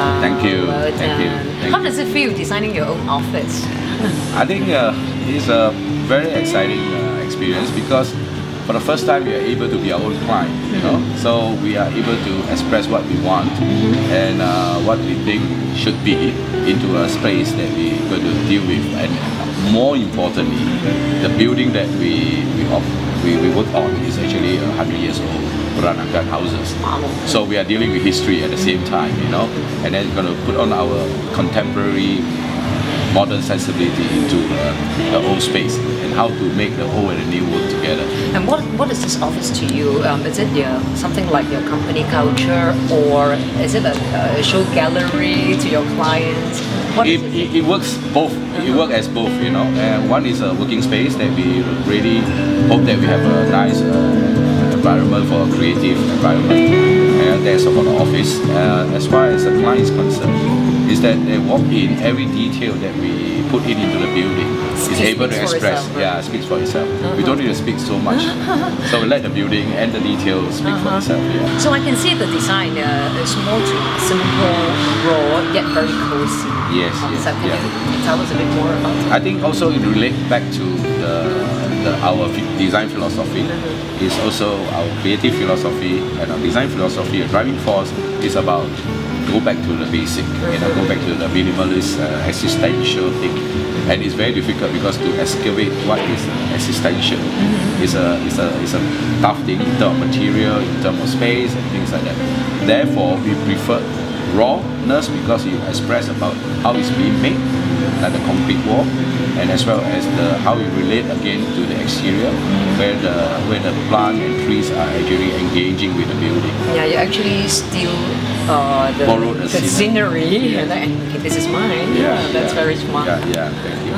Wow. Thank you. Well Thank you. done. Thank How you. does it feel designing your own outfits? I think it's a very exciting experience because for the first time we are able to be our own client, you know. So we are able to express what we want and what we think should be into a space that we're going to deal with, and more importantly, the building that we work on is actually 100 years old Peranakan houses. So we are dealing with history at the same time, you know, and then going to put on our contemporary modern sensibility into the old space and how to make the old and the new work together. And what is this office to you? Is it something like your company culture, or is it a show gallery to your clients? It works both. It works as both, you know. And one is a working space that we really hope that we have a nice environment for a creative environment. And there's for the office. As far as the client is concerned, is that they walk in, every detail that we put into the building is able to express. Itself, right? Yeah, speaks for itself. We don't need to speak so much. So we let the building and the details speak for itself. Yeah. So I can see the design is more to simple, raw, yet very cozy. Yes, concept. yes, Can you tell us a bit more about it? I think also it relates back to our design philosophy. It's also our creative philosophy and our design philosophy. A driving force is about go back to the basic, you know, go back to the minimalist existential thing. And it's very difficult because to excavate what is existential is a tough thing in terms of material, in terms of space and things like that. Therefore, we prefer rawness because you express about how it's being made, like the concrete wall, and as well as how you relate again to the exterior, where the plant and trees are actually engaging with the building. Yeah, you actually steal Borrowed the the scenery, Yes. and okay, this is mine. Yeah, That's yeah. very smart. Yeah, thank you.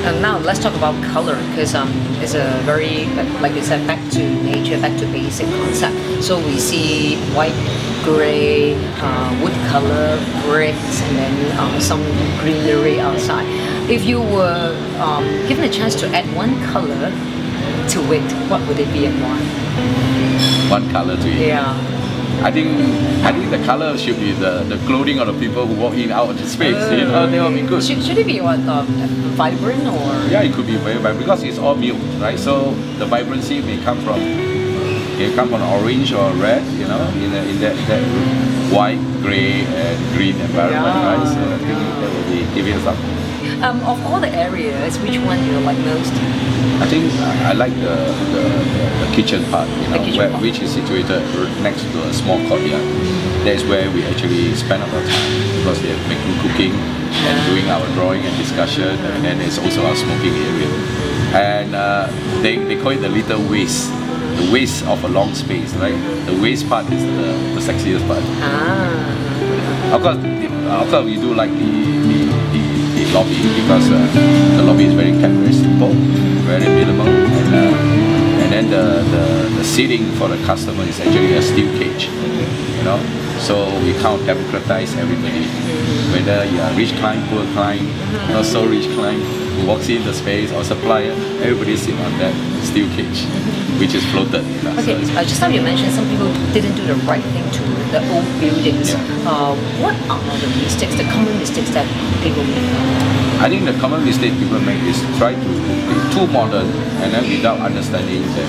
And now let's talk about color, because it's a very, like you said, back to nature, back to basic concept. So we see white, grey, wood color, bricks, and then some greenery outside. If you were given a chance to add one color to it, what would it be and why? One color to it. Yeah. I think the color should be the clothing of the people who walk in out of the space. You know, they will be good. Should it be what, vibrant or? Yeah, it could be very vibrant because it's all milk, right? So the vibrancy may come from orange or red, you know, in that white, grey, and green environment, Yeah. right? So I think that will be giving us up. Of all the areas, which one do you like most? I think I like the kitchen part, you know, which is situated next to a small courtyard. That's where we actually spend our time because we are making cooking and doing our drawing and discussion, and then it's also our smoking area. And they call it the little waste. The waste of a long space, right? The waste part is the sexiest part. Of course, we do like the lobby because the lobby is kept very simple, very minimal, and then the seating for the customer is actually a steel cage, you know. So we kind of democratize everybody, whether you are rich client, poor client, not so rich client who walks in the space or supplier, everybody sit on that steel cage, which is floated. You know, Okay, so just now you mentioned some people didn't do the right thing to the old buildings. Yeah. What are the mistakes, the common mistakes that people make? I think the common mistake people make is try to be too modern and then without understanding the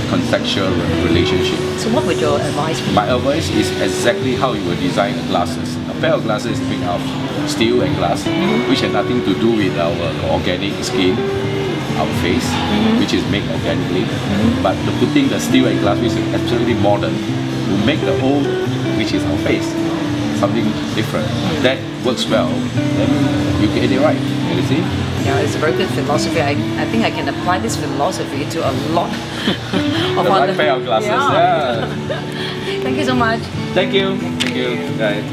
contextual relationship. So what would your advice be? My advice is exactly how you will design the glasses. A pair of glasses is made of steel and glass, which has nothing to do with our organic skin, our face, which is made organically. But putting the steel and glass, which is absolutely modern, will make the old, which is our face, something different. That works well, then you get it right, you see? Yeah, it's a very good philosophy. I think I can apply this philosophy to a lot of The right pair of glasses, yeah. Thank you so much. Thank you. Thank you, guys.